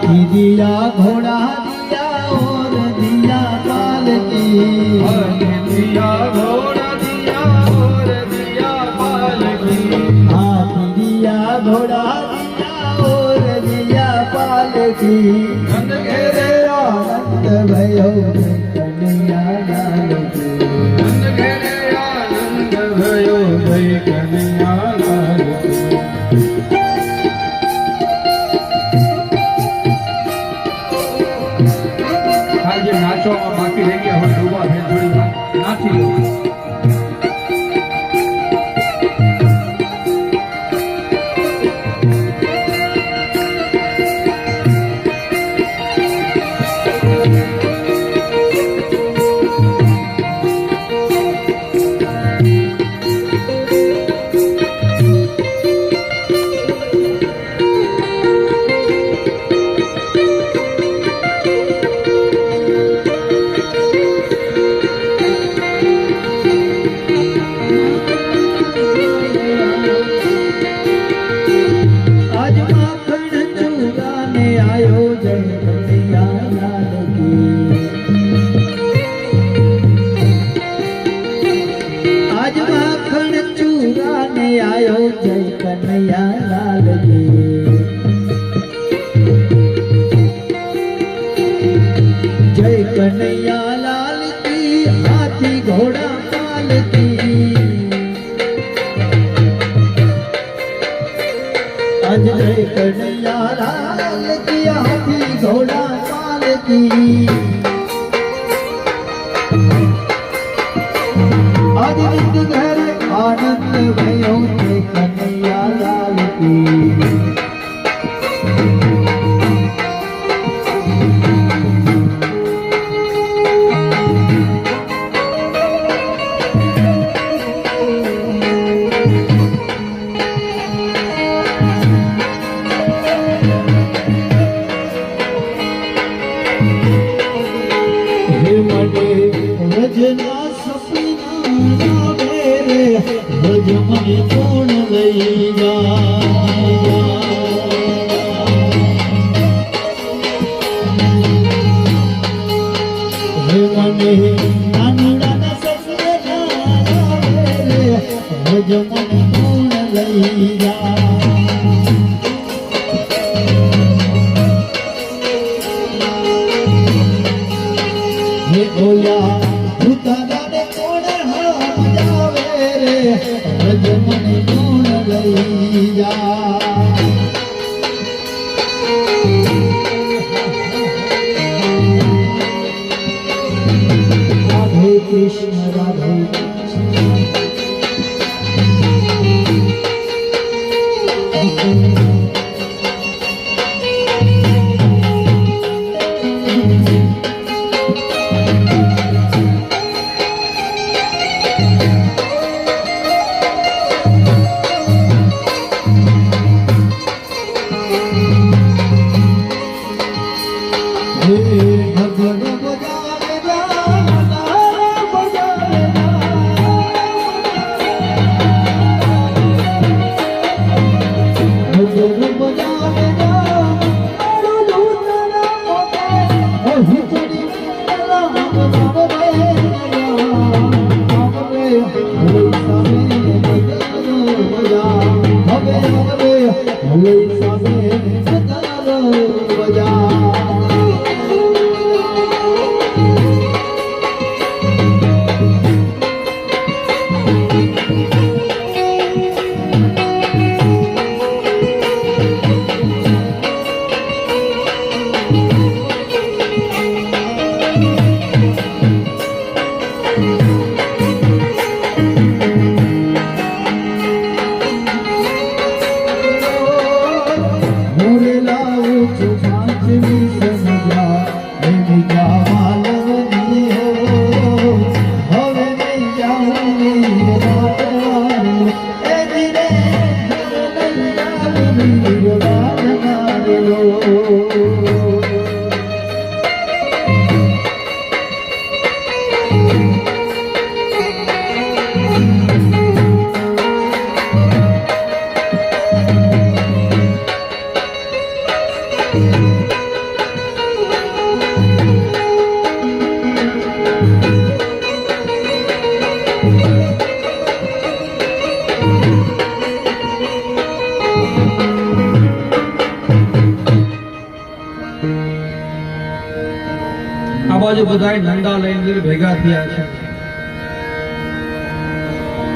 हाथी दिया घोड़ा दिया और दिया पालकी। हाथी दिया घोड़ा दिया और दिया पालकी। हाथी दिया घोड़ा दिया और दिया पालकी। नंद घेरे आनंद भयो कन्हैया लाल की। नंद घेरे आनंद भयो जय कन्हैया लाल की। આજે નાચવામાં બાકી રહી ગયા હોય ડૂબા થઈ થોડી વાર નાચી લો. आज माखण चूराने आयो जय कन्हैया लाल की। आज माखण चूराने आयो जय कन्हैया लाल की। जय कन्हैया लाल की हाथी घोड़ा पाल की। आज जय कन्हैया लाल की हाथी घोड़ा पाल की। आज नित घर आनंद भयो जय कन्हैया लाल की। रजना सपना मेरे रज मन कोण लई जा। मने नाना सपना मेरे रज मन कोण लई जा। बोलिया भूताने कोण हाथ जावे रे रज मन कोण लई जा। राधे कृष्ण राधे બાજુ બધાય નંદા લઈને ભેગા થયા છે.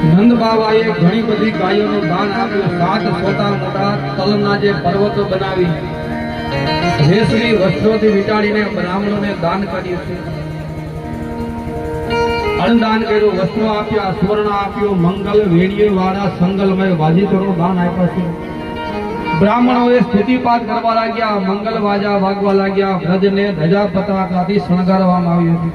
નંદ બાબાએ ઘણી બધી ગાયોનું દાન આપ્યું. 7 મોટા મોટા તલના જે પર્વતો બનાવી રેશમી વસ્ત્રોથી વીંટાળીને બ્રાહ્મણોને દાન કર્યું છે. અન્નદાન કર્યું, વસ્ત્રો આપ્યા, સુવર્ણ આપ્યું, મંગલ વેણીએ વાળા સંગલમય વાજીતોનું દાન આપ્યું છે. બ્રાહ્મણોએ સ્તુતિપાઠ કરવા લાગ્યા, મંગલ વાજા વાગવા લાગ્યા, વ્રજને ધજા પતાકાથી શણગારવામાં આવ્યું હતું.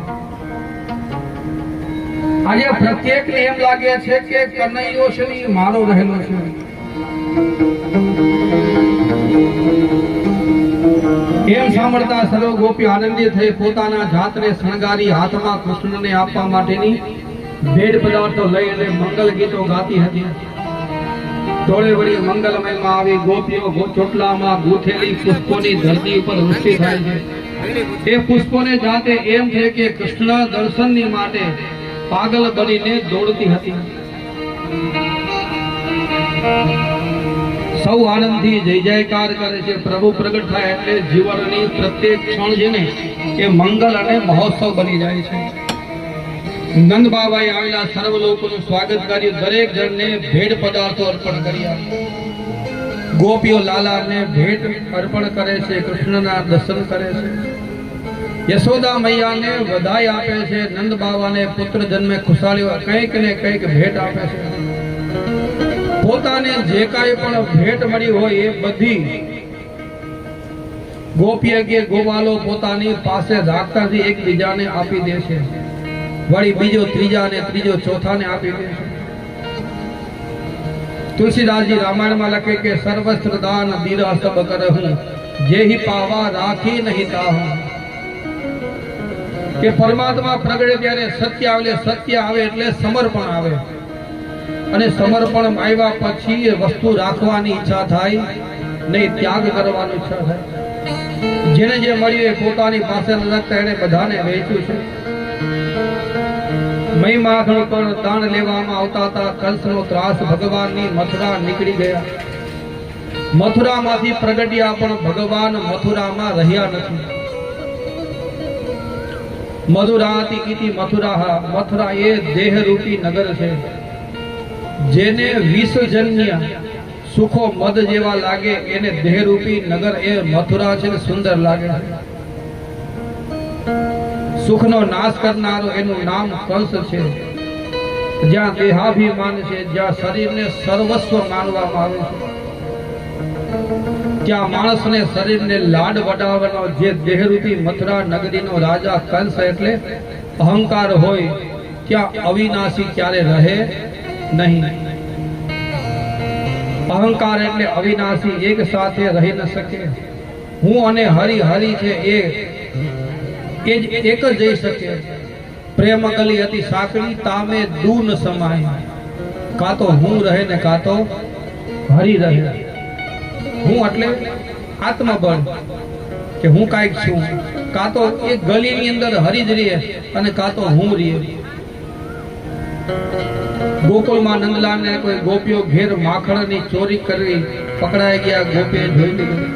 આજે પ્રત્યેકને એમ લાગે છે કે કનૈયો છે ને મારો રહેલો છે. એમ સાંભળતા સર્વ ગોપી આનંદિત થઈ પોતાના જાતને શણગારી હાથમાં કૃષ્ણને આપવા માટેની ભેટ પદાર્થો લઈ અને મંગલ ગીતો ગાતી હતી. થોડે વળી મંગલમયમાં આવી ગોપીઓ ચોટલામાં ગૂંથેલી પુષ્પોની ધરતી ઉપર વૃષ્ટિ થાય છે. એ પુષ્પોને જાતે એમ છે કે કૃષ્ણ દર્શનની માટે પાગલ બનીને દોડતી હતી. સૌ આનંદથી જય જયકાર કરે છે. પ્રભુ પ્રગટ થાય એટલે જીવનની પ્રત્યેક ક્ષણ છે ને એ મંગલ અને મહોત્સવ બની જાય છે. નંદ બાબાએ આવેલા સર્વ લોકોનું સ્વાગત કર્યું. દરેક જણને ભેટ પદાર્થો અર્પણ કર્યા. ગોપીઓ લાલાને ભેટ અર્પણ કરે છે, કૃષ્ણના દર્શન કરે છે. યશોદા મૈયાને વધાઈ આપે છે. નંદ બાબાને પુત્ર જન્મે ખુશાલીઓ કંઈક ને કંઈક ભેટ આપે છે. પોતાને જે કાંઈ પણ ભેટ મળી હોય એ બધી ગોપીએ કે ગોવાલો પોતાની પાસે રાખતાથી એકબીજાને આપી દે છે. વળી બીજો ત્રીજા ને ત્રીજો ચોથાને આપી દે છે. તુલસીદાસજી રામાયણમાં લખે કે સર્વસ્ત્ર દાન દીરા સબ કરહું જેહી પાવા રાખી નહીં તાહું. કે પરમાત્મા પ્રગટે ત્યારે સત્ય આવે, સત્ય આવે એટલે સમર્પણ આવે. અને સમર્પણ આવ્યા પછી એ વસ્તુ રાખવાની ઈચ્છા થાય નહીં, ત્યાગ કરવાની ઈચ્છા થાય. જેને જે મળ્યું એ પોતાની પાસે રાખતા એને બધાને વહેંચ્યું છે. મહી માખણ પર દાન લેવામાં આવતા હતા. કંસનો ત્રાસ ભગવાનની મથુરા નીકળી ગયા. મથુરામાંથી પ્રગટ્યા પણ ભગવાન મથુરામાં રહ્યા નથી. મધુરાતી કીધી મથુરા. મથુરા એ દેહરૂપી નગર છે. જેને વિષજન્ય સુખો મદ જેવા લાગે એને દેહરૂપી નગર એ મથુરા છે ને સુંદર લાગે. સુખનો નાશ કરનારો એનું નામ કંસ છે. જ્યાં દેહાભિમાન છે, જ્યાં શરીરને સર્વસ્વ માનવામાં આવે છે, ત્યાં માણસને શરીરને લાડ વડાવવાનો જે દેહરૂપી મથુરા નગરીનો રાજા કંસ એટલે અહંકાર હોય ત્યાં અવિનાશી ક્યારે રહે નહીં. અહંકાર એટલે અવિનાશી એક સાથે રહી ન શકે. હું અને હરિ હરિ છે એ જ એક જ જઈ શકે. પ્રેમ ગલી હતી સાંકડી તામે દૂર ન સમાય. કાં તો હું રહે ને કાં તો હરિ રહે. હું એટલે આત્મબળ કે હું કાંઈક છું. કાં તો એક ગલીની અંદર હરિ જ રહે અને કાં તો હું રહે. ગોકુળમાં નંદલાલને કોઈ ગોપીઓ ઘેર માખણની ચોરી કરી પકડાઈ ગયા. ગોપીએ જોઈ લીધું.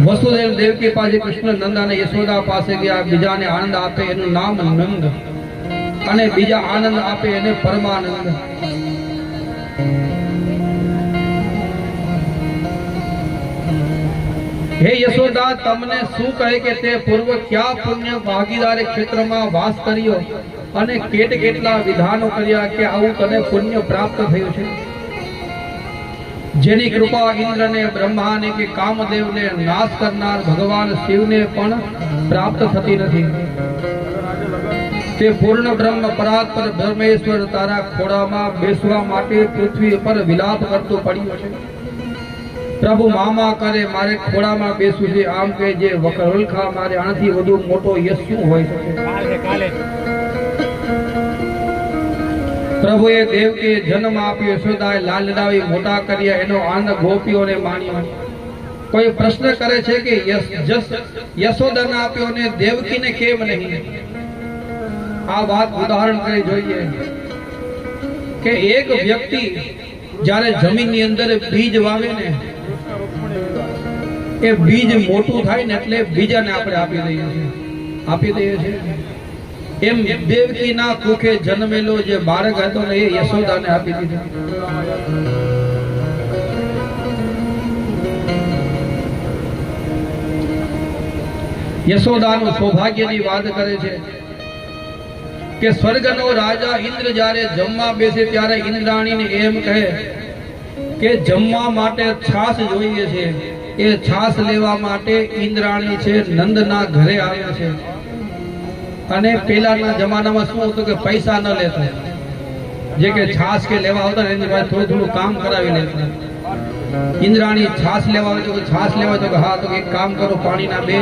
વસુદેવ દેવકી પાસે કૃષ્ણ નંદ અને યશોદા પાસે ગયા. બીજાને આનંદ આપે એનું નામ નંદ અને બીજા આનંદ આપે એને પરમાનંદ. હે યશોદા, તમને શું કહે કે તે પૂર્વ ક્યાં પુણ્ય ભાગીદારી ક્ષેત્રમાં વાસ કર્યો અને કેટલા વિધાનો કર્યા કે આવું તને પુણ્ય પ્રાપ્ત થયું છે? જેની કૃપા ઇન્દ્રને, બ્રહ્માને કે કામદેવને નાશ કરનાર ભગવાન શિવને પણ પ્રાપ્ત થતી નથી. તે પૂર્ણ બ્રહ્મ પરાત્પર બ્રહ્મેશ્વર તારા ખોળામાં બેસવા માટે પૃથ્વી પર વિલાપ કરતું પડ્યું છે. પ્રભુ મામા કરે મારે ખોળામાં બેસવું છે, આમ કે જે વકરલખા મારે આનાથી વધુ મોટો યશ શું હોય શકે? પ્રભુએ દેવકીએ જન્મ આપ્યો, યશોદાએ લાલડાવી મોટા કર્યા, એનો આનંદ ગોપીઓને માણ્યો. કોઈ પ્રશ્ન કરે છે કે યશોદાને આપ્યો ને દેવકીને કેમ નહીં? આ વાત ઉદાહરણ કરી જોઈએ કે એક વ્યક્તિ જ્યારે જમીનની અંદર બીજ વાવે ને એ બીજ મોટું થાય ને એટલે બીજાને આપણે આપી દઈએ છીએ. આપી દઈએ છીએ. એમ દેવકીના કુખે જન્મેલો જે બાળક હતો ને એ યશોદાને આપી દીધો. યશોદાનું સૌભાગ્યની વાત કરે છે કે સ્વર્ગનો રાજા ઇન્દ્ર જ્યારે જમવા બેસે ત્યારે ઇન્દ્રાણીને એમ કહે કે જમવા માટે છાશ જોઈએ છે. એ છાશ લેવા માટે ઇન્દ્રાણી છે નંદના ઘરે આવે છે. અને પેલાના જમાનામાં શું હતું કે પૈસા ન લેતા, જે કે છાશ કે લેવા આવતા ને એની પાસે થોડું થોડું કામ કરાવી લેતા. ઇન્દ્રાણી છાશ લેવા આવે તો કે છાશ લેવા તો કે હા, તો એક કામ કરો, પાણીના 2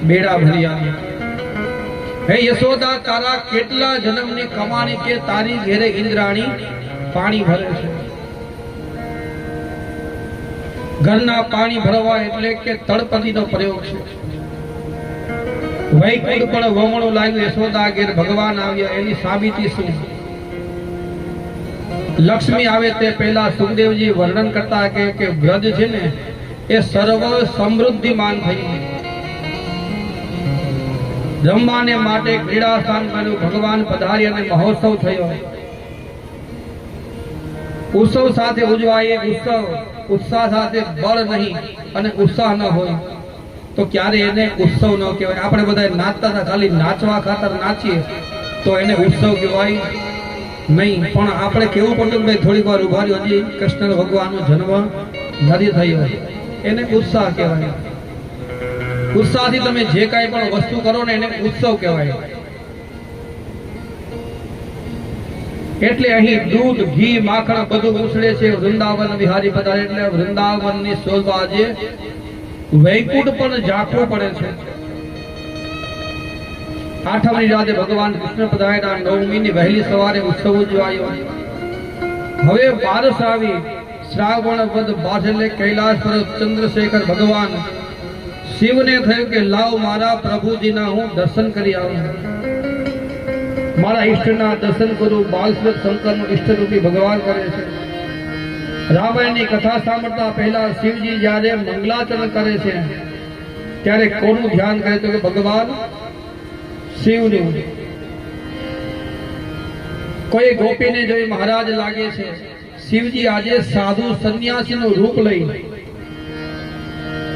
બેડા ભરી આવે. હે યશોદા, તારા કેટલા જન્મની કમાણી કે તારી ઘેરે ઇન્દ્રાણી પાણી ભરે છે. ઘરના પાણી ભરવા એટલે કે તળપદીનો પ્રયોગ છે. વૈકુંઠ પણ વમણું લાગ્યું યશોદા ઘેર ભગવાન આવ્યા. એની સાબિતી શું? લક્ષ્મી આવે તે પહેલા સુખદેવજી વર્ણન કરતા કે વ્રજ છે ને એ સર્વ સમૃદ્ધિમાન થયું. રમવાને માટે ક્રીડા સ્થાન બન્યું. ભગવાન પધાર્યા અને મહોત્સવ થયો. ઉત્સવ સાથે ઉજવાય ઉત્સવ. ઉત્સાહ સાથે બળ નહીં અને ઉત્સાહ ન હોય તો ક્યારે એને ઉત્સવ ન કહેવાય. આપણે બધા નાચતા હતા, ખાલી નાચવા ખાતર નાચીએ તો એને ઉત્સવ કહેવાય નહીં. પણ આપણે કેવું પડતું ભાઈ થોડીક વાર ઉભા રહ્યો, હજી કૃષ્ણ ભગવાનનો જન્મ નથી થયો, એને ઉત્સાહ કહેવાય. ઉત્સાહથી તમે જે કાંઈ પણ વસ્તુ કરો ને એને ઉત્સવ કહેવાય. એટલે અહીં દૂધ, ઘી, માખણ બધું ઉછળે છે. વૃંદાવન વિહારી પધારે એટલે વૃંદાવનની શોભા આજે વૈકુંઠ પણ ઝાંખવું પડે છે. આઠમની રાતે ભગવાન કૃષ્ણ પધાર્યા. નવમીની વહેલી સવારે ઉત્સવ ઉજવાયો. હવે બારસ આવી. શ્રાવણ વદ બાર એટલે કૈલાસ પર ચંદ્રશેખર ભગવાન શિવને થયું કે લાવ મારા પ્રભુજીના હું દર્શન કરી આવું, મારા ઈષ્ટના દર્શન કરું. બાલસુરત શંકરનું ઈષ્ટરૂપી ભગવાન કરે છે. રામાયણની કથા સાંભળતા પહેલા શિવજી જ્યારે મંગલાચરણ કરે છે ત્યારે કોનું ધ્યાન કરે તો કે ભગવાન શિવનું. કોઈ ગોપીને જોઈ મહારાજ લાગે છે. શિવજી આજે સાધુ સંન્યાસીનું રૂપ લઈ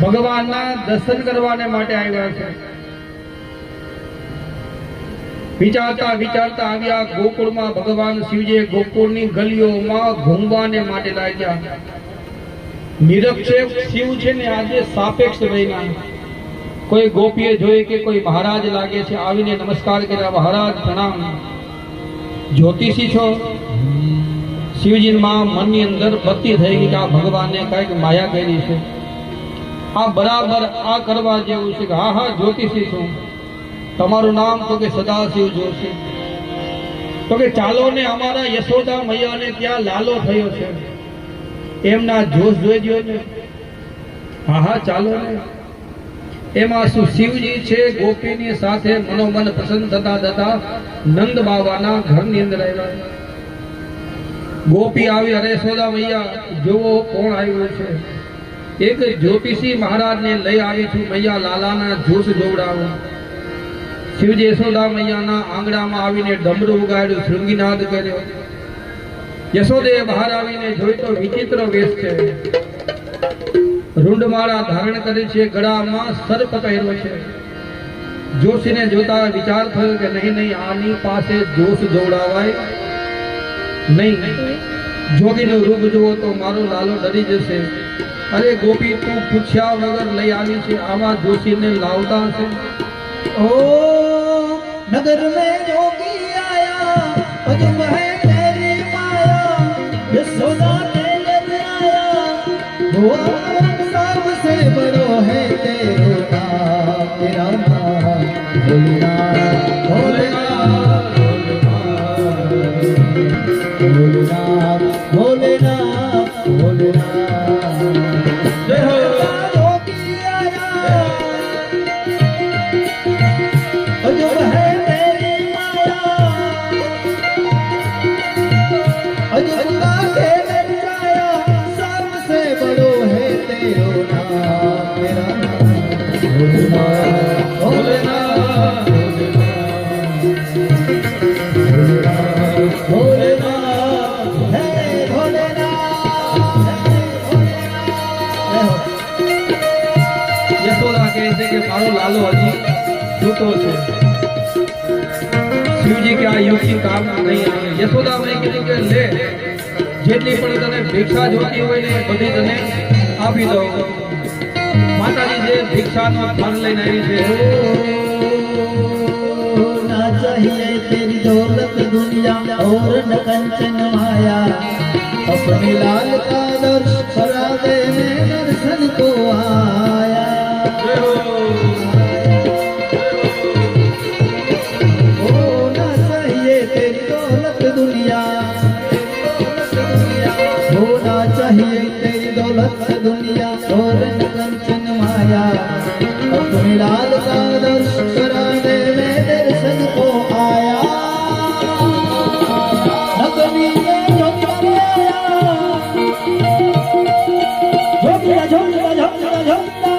ભગવાનના દર્શન કરવાને માટે આવ્યા છે. વિચારતા વિચારતા આવ્યા ગોકુળમાં. ભગવાન શિવજીએ ગોકુળની ગલીઓમાં ઘૂમવાને માટે લાગ્યા. નિરક્ષેપ શિવ છે ને આજે સાપેક્ષ બન્યા. કોઈ ગોપીએ જોઈ કે કોઈ મહારાજ લાગે છે, આવીને નમસ્કાર કર્યા. મહારાજ પ્રણામ, જ્યોતિષી છો? શિવજીના મનની અંદર બત્તી થઈ ગઈ કે આ ભગવાનને કઈક માયા કરી છે, આ બરાબર આ કરવા જેવું છે. હા હા, જ્યોતિષી છું. તમારું નામ? તો કે સદાશિવ જોશી. તો કે ચાલો ને અમારા યશોદા મૈયાને ત્યાં લાલો થયો છે, એમના જોશ જોઈ દો ને. હા હા, ચાલો ને. એમાં શું? શિવજી છે ગોપીની સાથે મનોમન પ્રસન્ન થતા થતા નંદ બાબાના ઘરની અંદર આવ્યા. ગોપી આવી. અરે યશોદા મૈયા, જોવો કોણ આવ્યું છે. એક જ્યોતિષી મહારાજને લઈ આવી છું, મૈયા લાલાના જોશ જોવડાવો. શિવજી યશોદા મૈયાના આંગણામાં આવીને ડમરું ઉગાડ્યું, શૃંગીનાદ કર્યો. યશોદે બહાર આવીને જોઈ તો વિચિત્ર વેશ છે. રૂંડમાળા ધારણ કરી છે, ગળામાં સર્પ પહેર્યો છે. જોશીને જોતા વિચાર થયો કે નહીં નહીં, આની પાસે જોશ જોવડાવાય નહીં. જોગીનું રૂપ જુઓ તો મારો લાલો ડરી જશે. અરે ગોપી, તું પૂછ્યા વગર લઈ આવી છે, આવા જોશીને લાવતા હશે. ओ नगर में योगी आया, अजब है तेरी माया, यशोदा तेरे आया, वो सबसे बड़ो है तेरो नाम, तेरा नाम भोलेनाथ, भोलेनाथ, भोलेनाथ, भोलेनाथ, भोलेनाथ। जय हो। अजब है तेरी माया, अजब का खेल जाया, सबसे बड़ो है तेरो नाम, तेरा नाम भोलेनाथ, भोलेनाथ। કહે છે કે મારો લાલો હજી છૂટો છે. શિવજી કે આ યુગથી કામ નહીં આવે. યશોદામાએ કીધું કે લે, જેટલી પણ તને ભિક્ષા જોતી હોય ને એ બધી તને આપી દઉં. માતાજી જે ભિક્ષાનો થર લઈને આવી છે. ना चाहिए तेरी दौलत दुनिया और न कंचन माया, अपने लाल का दर्श करा दे मैं दर्शन को आया. ओ ना चाहिए तेरी दौलत दुनिया, हो ना चाहिए तेरी दौलत दुनिया और न कंचन माया, अपने लाल का दर्श करा दे मैं दर्शन को आया. नगरी में झोंकिया झोंकिया झोंकिया झोंकिया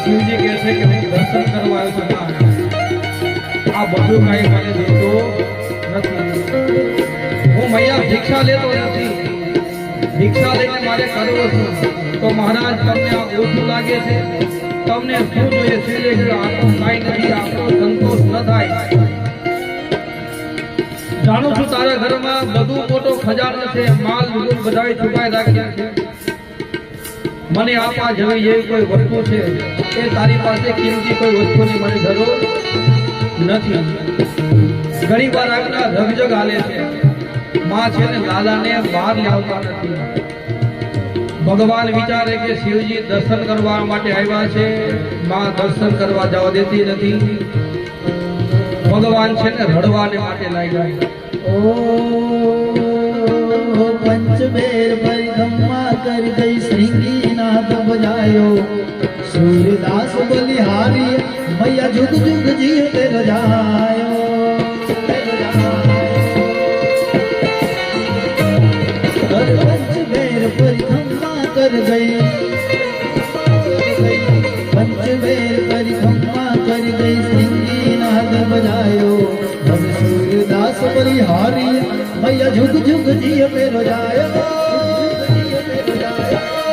શિવજી કહે છે કે હું દર્શન કરવા આવ્યો છું. ના, આ બધું કાંઈ મને દેતો નથી. હું મૈયા ભિક્ષા લેતો નથી. ભિક્ષા લઈને મારે કરવો છું. તો મહારાજ તમને આ ઓછું લાગે છે? તમને શું જોઈએ? શિવજી કે આપણું કાંઈ નથી, આપણો સંતોષ ન થાય. જાણું છું તારા ઘરમાં બધું મોટો ખજાનો છે, માલ બધું બધાએ છુપાઈ રાખ્યા છે. મને આપવા જેવી જેવી કોઈ વસ્તુ છે એ તારી પાસે કિંમતી કોઈ વસ્તુની મને જરૂર નથી. ઘણી વાર આગળ રગજગ હાલે છે. માં છે ને લાલાને બહાર લાવતા નથી. ભગવાન વિચારે કે શિવજી દર્શન કરવા માટે આવ્યા છે, માં દર્શન કરવા જવા દેતી નથી. ભગવાન છે ને રડવાને માટે લાગ્યા. ओ पंचमेर परिक्रमा कर गई श्रृंगी नाथ बजायो, सूर्यदास बलिहारी मैया जुग जुग जी तेरो जायो. पंचमेर परिक्रमा कर गई, पंचमेर परिक्रमा कर गई श्रृंगी नाथ बजायो, सूर्यदास बलिहारी मैया झुक झुक जी मेरो जायो.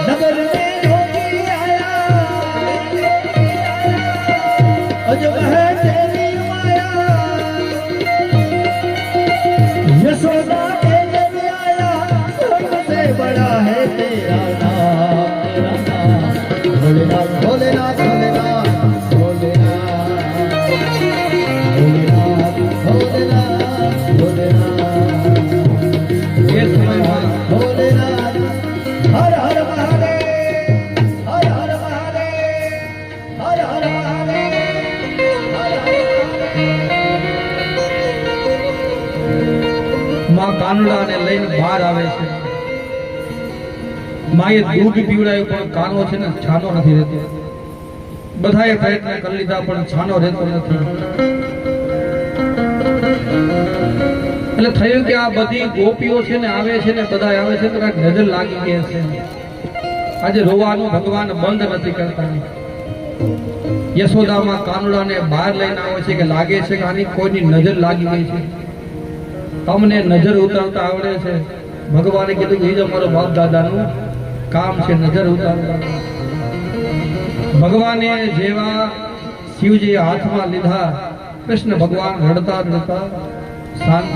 नगर में योगी आया, अजब है तेरी माया, यशोदा के जब आया सबसे बड़ा है तेरा नाम, तेरा नाम भोलेनाथ भोलेनाथ भोलेनाथ भोलेनाथ भोलेनाथ भोलेनाथ એ સમયમાં भोलेनाथ. हर हर महादेव, हर हर महादेव, हर हर महादेव, हर हर महादेव. માં કાનુડાને લઈને બહાર આવે છે. માએ દૂધ પીવડાવ્યું પણ કાનો છે ને છાનો નથી રહેતો. બધાએ પ્રયત્ન કરી લીધા પણ છાનો રહેતો નથી. એટલે થયું કે આ બધી ગોપીઓ છે ને આવે છે ને બધા આવે છે તો કાંઈક નજર લાગી ગઈ છે. આજે રોવાનું ભગવાન બંધ નથી કરતા. યશોદામાં કાનુડાને બહાર લઈને આવે છે કે લાગે છે કે આની કોઈની નજર લાગી ગઈ છે. તમને નજર ઉતારતા આવડે છે? ભગવાને કીધું કે એ જ અમારો બાપ દાદાનું કામ છે, નજર ઉતારતા. ભગવાને જેવા શિવજીએ હાથમાં લીધા, કૃષ્ણ ભગવાન રડતા રડતા શાંત.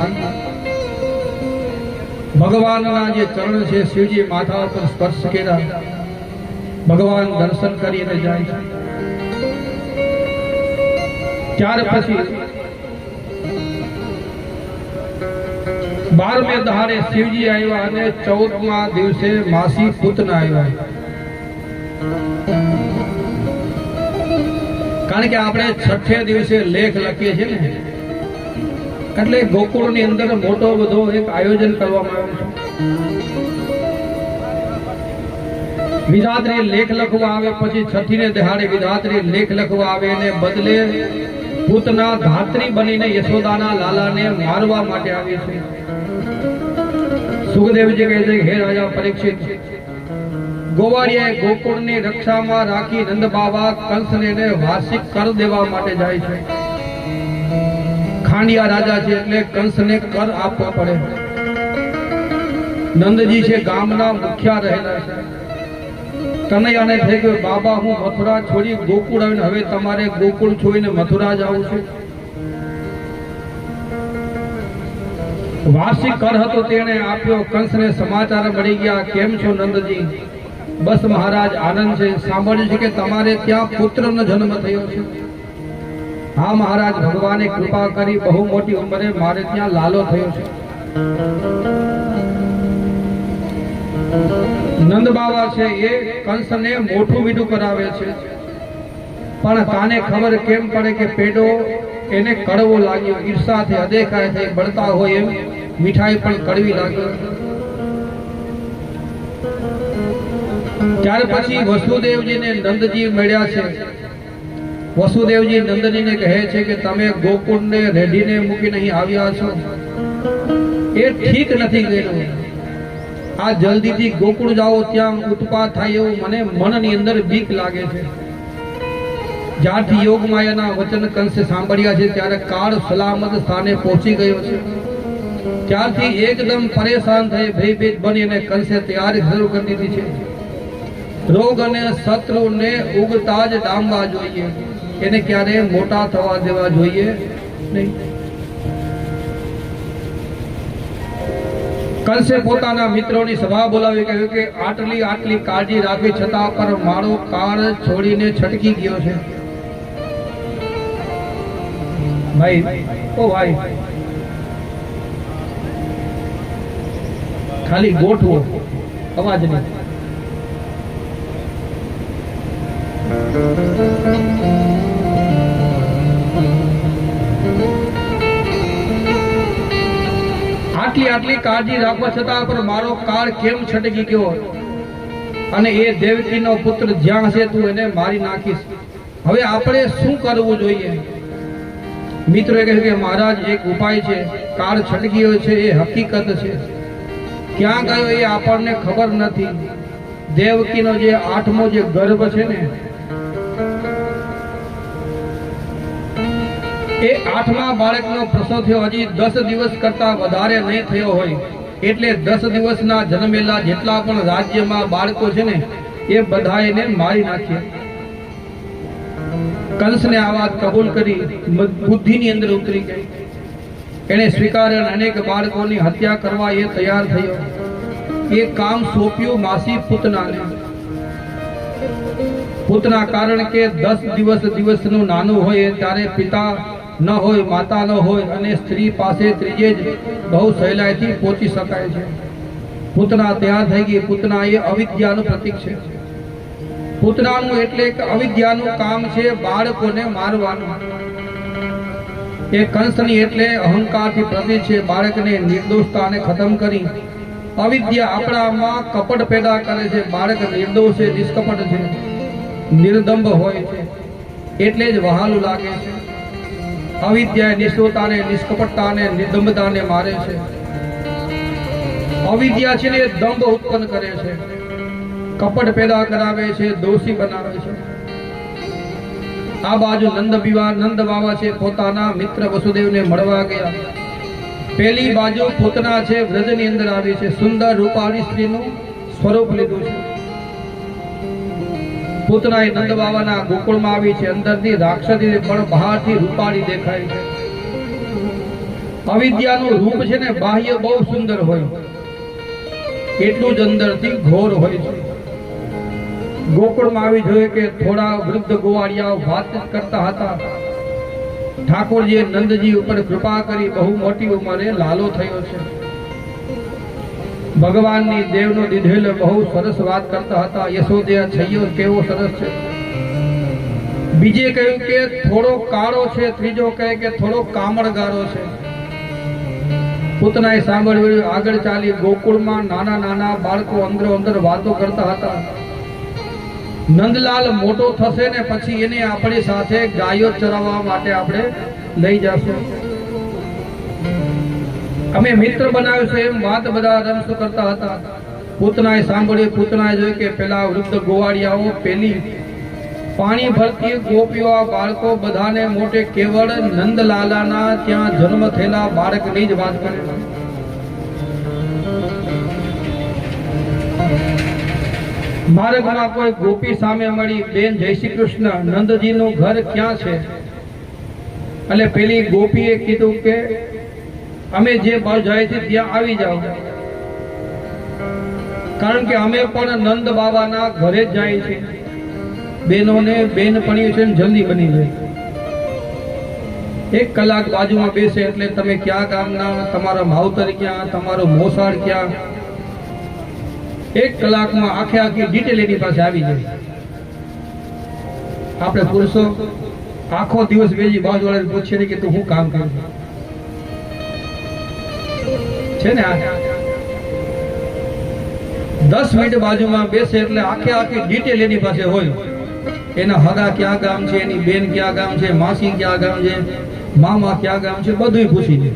ભગવાનના જે ચરણ છે શિવજી માથા ઉપર સ્પર્શ કર્યા. ભગવાન દર્શન કરીને જાય છે. ત્યાર પછી 12મે દહાડે શિવજી આવ્યા અને 14મા દિવસે માસી પૂતના આવ્યા. કારણ કે આપણે 6 દિવસે લેખ લખીએ છીએ ને, એટલે ગોકુળની અંદર મોટો બધો એક આયોજન કરવામાં આવ્યું છે. વિધાત્રી લેખ લખવા આવે, પછી 6ને દહાડે વિધાત્રી લેખ લખવા આવે અને બદલે પૂતના ધાત્રી બનીને યશોદાના લાલાને મારવા માટે આવી છે. સુખદેવજી કહે છે કે હે રાજા પરીક્ષિત, ગોવાળિયાએ ગોકુળની રક્ષામાં રાખી નંદ બાબા કંસને વાર્ષિક કર દેવા માટે જાય છે. ખાંડિયા રાજા છે એટલે કંસને કર આપવા પડે. નંદજી છે ગામના મુખ્યા રહેલા છે. કનૈયાને થઈ ગયું બાબા હું મથુરા છોડી ગોકુળ આવીને હવે તમારે ગોકુળ છોડીને મથુરા જવું છે. વાર્ષિક કર હતો તેને આપ્યો. કંસને સમાચાર મળી ગયા કેમ છો નંદજી? બસ મહારાજ આનંદ છે. સાંભળ્યું છે કે તમારે ત્યાં પુત્રનો જન્મ થયો છે. હા મહારાજ, ભગવાને કૃપા કરી બહુ મોટી ઉંમરે મારે ત્યાં લાલો થયો છે. નંદ બાબા છે એ કંસને મોઠું મીઠું કરાવે છે, પણ કાને ખબર કેમ પડે કે પેડો એને કડવો લાગ્યો. ઈર્ષાથી અદેખાય થઈ બળતા હોય એમ મીઠાઈ પણ કડવી લાગી. ત્યાર પછી વસુદેવજીને નંદજી મળ્યા છે. વસુદેવજી નંદજીને કહે છે કે તમે ગોકુળને રેડીને મૂકીને અહીં આવ્યા છો એ ઠીક નથી ગયું. આ જલ્દીથી ગોકુળ જાઓ, ત્યાં ઉત્પાત થાય એવું મને મનની અંદર બીક લાગે છે. જ્યારથી યોગ માયાના વચન કંસે સાંભળ્યા છે ત્યારે કાળ સલામત સ્થાને પહોંચી ગયો છે. ત્યારથી એકદમ પરેશાન થઈ ભયભીત બની અને કંસે તૈયારી શરૂ કરી દીધી છે. રોગ અને શત્રુને ઉગતા જ ડામવા જોઈએ, એને ક્યારે મોટા થવા દેવા જોઈએ નહીં. કંસે પોતાના મિત્રોની સભા બોલાવી કહ્યું કે આટલી કાળજી રાખી છતાં પર મારો કાળ છોડીને છટકી ગયો છે. ભાઈ ઓ ભાઈ, ખાલી ગોઠવો, અવાજ નહીં. આટલી કાળજી રાખવા છતાં પણ મારો કાળ કેમ છટકી ગયો? અને એ દેવકીનો પુત્ર જ્યાં છે તું એને મારી નાખીશ. હવે આપણે શું કરવું જોઈએ? મિત્રોએ કહ્યું કે મહારાજ એક ઉપાય છે. કાળ છટકી ગયો છે એ હકીકત છે, ક્યાં ગયો એ આપણને ખબર નથી. દેવકીનો જે 8મો જે ગર્ભ છે ને એ 8મા બાળકનો પ્રસવ થયો. હજી 10 દિવસ કરતા વધારે નહીં થયો હોય એટલે 10 દિવસના જન્મેલા જેટલા પણ રાજ્યમાં બાળકો છે ને એ બધા એને મારી નાખ્યા. કંસને આ વાત કબૂલ કરી, બુદ્ધિની અંદર ઉતરી ગઈ. એને સ્વીકાર્યો, અનેક બાળકોની હત્યા કરવા એ તૈયાર થયો. એ કામ સોંપ્યું માસી પૂતનાને. પૂતના કારણ કે 10 દિવસનું નાનું હોય ત્યારે પિતા ન હોય, માતા ન હોય અને સ્ત્રી પાસે ત્રીજે જ બહુ સહેલાઈથી પહોંચી શકાય છે. પૂતના તૈયાર થઈ ગઈ. પૂતના એ અવિદ્યાનું પ્રતીક છે. પૂતનાનું એટલે કે અવિદ્યાનું કામ છે બાળકોને મારવાનું. એ કંસની એટલે અહંકારથી પ્રતીક છે. બાળકને નિર્દોષતાને ખતમ કરી અવિદ્યા આપણામાં કપટ પેદા કરે છે. બાળક નિર્દોષ છે, નિષ્કપટ છે, નિર્દંભ હોય છે એટલે જ વહાલું લાગે છે. અવિદ્યા નિષ્ઠતાને, નિષ્કપટતાને, નિર્દંભતાને મારે છે. અવિદ્યા છે ને એ દંભ ઉત્પન્ન કરે છે, કપટ પેદા કરાવે છે, દોષી બનાવે છે. આ બાજુ નંદ બાબા છે પોતાના મિત્ર વસુદેવને મળવા ગયા. પેલી બાજુ પૂતના છે વ્રજની અંદર આવી છે. સુંદર રૂપાળી સ્ત્રીનું સ્વરૂપ લીધું છે. પૂતનાએ નંદ બાબાના ગોકુળમાં આવી છે. અંદરથી રાક્ષસી પણ બહારથી રૂપાળી દેખાય છે. અવિદ્યાનું રૂપ છે ને બાહ્ય બહુ સુંદર હોય, એટલું જ અંદરથી ઘોર હોય છે. ગોકુળમાં આવી જોઈએ કે થોડા વૃદ્ધ ગોવાળિયાઓ વાત કરતા હતા. ઠાકોરજીએ નંદજી ઉપર કૃપા કરી બહુ મોટી ઉંમરે લાલો થયો છે. ભગવાનની દેવનો દીધેલો બહુ સરસ વાત કરતા હતા. યશોદયા છૈયો કેવો સરસ છે. બીજે કહ્યું કે થોડો કાળો છે, ત્રીજો કહે કે થોડો કામળગારો છે. પૂતનાએ સાંભળ્યું, આગળ ચાલી. ગોકુળમાં નાના નાના બાળકો અંદર વાતો કરતા હતા. નંદલાલ મોટો થશે ને પછી એને આપણી સાથે ગાયો ચરાવવા માટે આપણે લઈ જશું. અમે મિત્ર બનાવ્યું છે એમ વાત બધા રમસ કરતા હતા. પૂતનાએ સાંભળ્યું, પૂતનાએ જોયું કે પેલા વૃદ્ધ ગોવાળિયાઓ પેલી પાણી ભરતી ગોપીઓ આ બાળકો બધાને મોટે કેવળ નંદલાલાના ત્યાં જન્મ થયેલા બાળકની જ વાત કરે. માર્ગમાં કોઈ ગોપી સામે મળી, બેન જય શ્રી કૃષ્ણ, નંદજીનું ઘર ક્યાં છે? એટલે પેલી ગોપીએ કીધું કે અમે જે બાજુ જાય છે ત્યાં આવી જાઓ, કારણ કે અમે પણ નંદ બાબાના ઘરે જ જાય છે. બેનોને બેનપણી છે જલ્દી બની જાય. 1 કલાક બાજુમાં બેસે એટલે તમે ક્યાં ગામના, તમારા માવતર ક્યાં, તમારો મોસાળ ક્યાં, 1 કલાકમાં આખી ડિટેલ એની પાસે આવી જાય. આપણે પુરુષો આખો દિવસ બેજી બાજુવાળાને પૂછીએ કે તું શું કામ કરું છે ને. 10 મિનિટ બાજુમાં બેસે એટલે આખી ડિટેલ એની પાસે હોય. એના હગા ક્યાં ગામ છે, એની બેન ક્યાં ગામ છે, માસી ક્યાં ગામ છે, મામા ક્યાં ગામ છે, બધું પૂછી લે.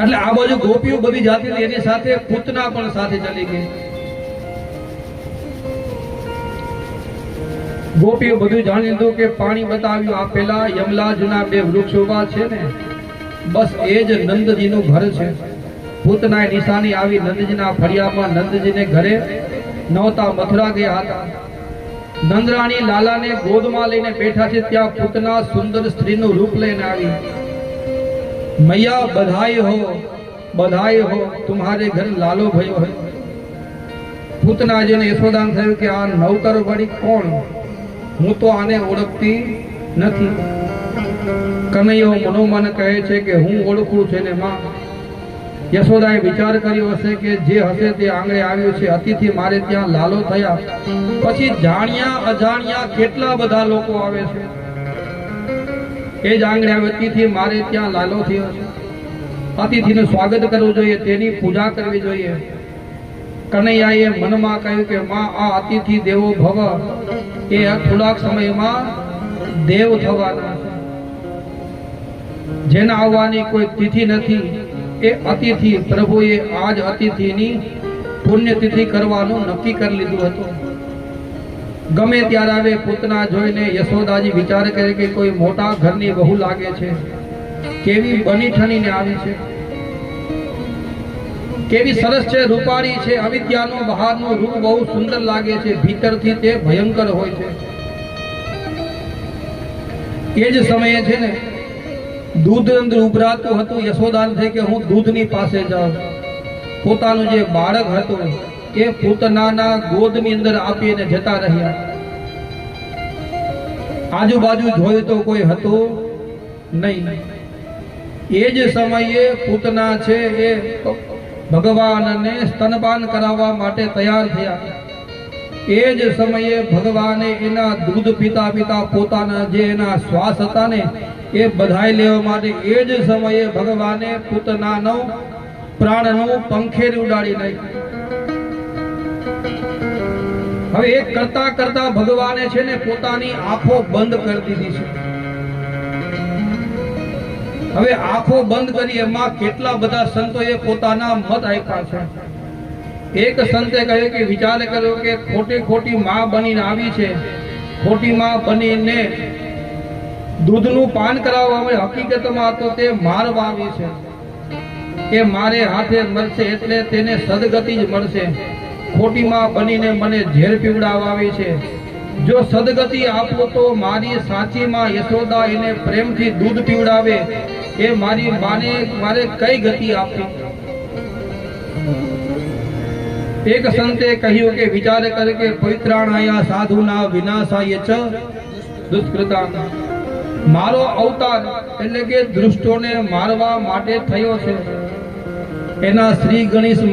એટલે આ બાજુ ગોપીઓ બધી જાતી એની સાથે પૂતના પણ સાથે ચાલી ગઈ. ગોપીઓ બધું જાણી લીધું કે પાણી બતાવ્યું. આ પેલા યમલાજના 2 વૃક્ષ ઉભા છે ને, બસ એ જ નંદજીનું ઘર છે. પૂતનાએ નિશાની આવી નંદજીના ફળિયામાં. નંદજીને ઘરે નહોતા, મથુરા ગયા હતા. નંદરાણી લાલાને ગોદમાં લઈને બેઠા છે. ત્યાં પૂતના સુંદર સ્ત્રીનું રૂપ લઈને આવી. मैया बधाई हो तुम्हारे घर लालो भयो है. પૂતના જેને યશોદાન થયું કે આ નવતર વળી કોણ, હું તો આને ઓળખતી નથી. કનૈયો મનોમન કહે છે કે હું ઓળખું છે ને માં. યશોદાએ વિચાર કર્યો હશે કે જે હશે તે આંગણે આવ્યું છે. અતિથિ મારે ત્યાં લાલો થયા પછી જાણ્યા અજાણ્યા કેટલા બધા લોકો આવે છે. એ જ આંગણે આવે અતિથિ મારે ત્યાં લાલો થયો છે. અતિથિનું સ્વાગત કરવું જોઈએ, તેની પૂજા કરવી જોઈએ. કનૈયાએ મનમાં કહ્યું કે માં આ અતિથિ દેવો ભવ, એ થોડાક સમયમાં દેવ થવાના છે. જેના આવવાની કોઈ તિથિ નથી એ અતિથિ. પ્રભુએ આજ અતિથિની પુણ્યતિથિ કરવાનું નક્કી કરી લીધું હતું. ગમે ત્યારે આવે. પૂતના જોઈને યશોદાજી વિચાર કરે કે કોઈ મોટા ઘરની વહુ લાગે છે. કેવી બની ઠણીને આવી છે, કેવી સરસ છે, રૂપાળી છે. અવિદ્યાનું બહારનું રૂપ બહુ સુંદર લાગે છે, ભીતરથી તે ભયંકર હોય છે. એ જ સમયે છે ને દૂધ અંદર ઉભરાતું હતું. યશોદાન થઈ કે હું દૂધની પાસે જાઉં. પોતાનું જે બાળક હતું એ પૂતનાના ગોદની અંદર આપીને જતા રહ્યા. આજુબાજુ જોયું તો કોઈ હતું નહીં. એ જ સમયે પૂતના છે એ ભગવાનને સ્તનપાન કરાવવા માટે તૈયાર થયા. એ જ સમયે ભગવાને એના દૂધ પીતા પીતા પોતાના જે એના શ્વાસ હતા ને એ બધાઈ લેવા માટે એ જ સમયે ભગવાને પૂતનાનો પ્રાણનું પંખેર ઉડાડી નાખ્યું. હવે એક કરતા કરતા ભગવાને છે ને પોતાની આંખો બંધ કરી દીધી છે. હવે આંખો બંધ કરી એમાં કેટલા બધા સંતોએ પોતાના મત આપ્યા છે. એક સંતે કહ્યું કે વિચાર કર્યો કે ખોટી માં બનીને આવી છે, ખોટી માં બનીને દૂધનું પાન કરાવવામાં હકીકતમાં તો તે મારવા આવી છે. એ મારે હાથે મરશે એટલે તેને સદગતિ જ મળશે. ખોટી માં બનીને મને ઝેર પીવડાવવા આવી છે. જો સદગતિ આપો તો મારી સાચી માં યશોદા એને પ્રેમથી દૂધ પીવડાવે. એ મારી માને મારે કઈ ગતિ આપવી. એક સંતે કહ્યું કે વિચાર કરે કે પવિત્રાણાયા સાધુના વિનાશાય ચ દુષ્કૃતા. મારો અવતાર એટલે કે દુષ્ટોને મારવા માટે થયો છે. એના શ્રી ગણેશ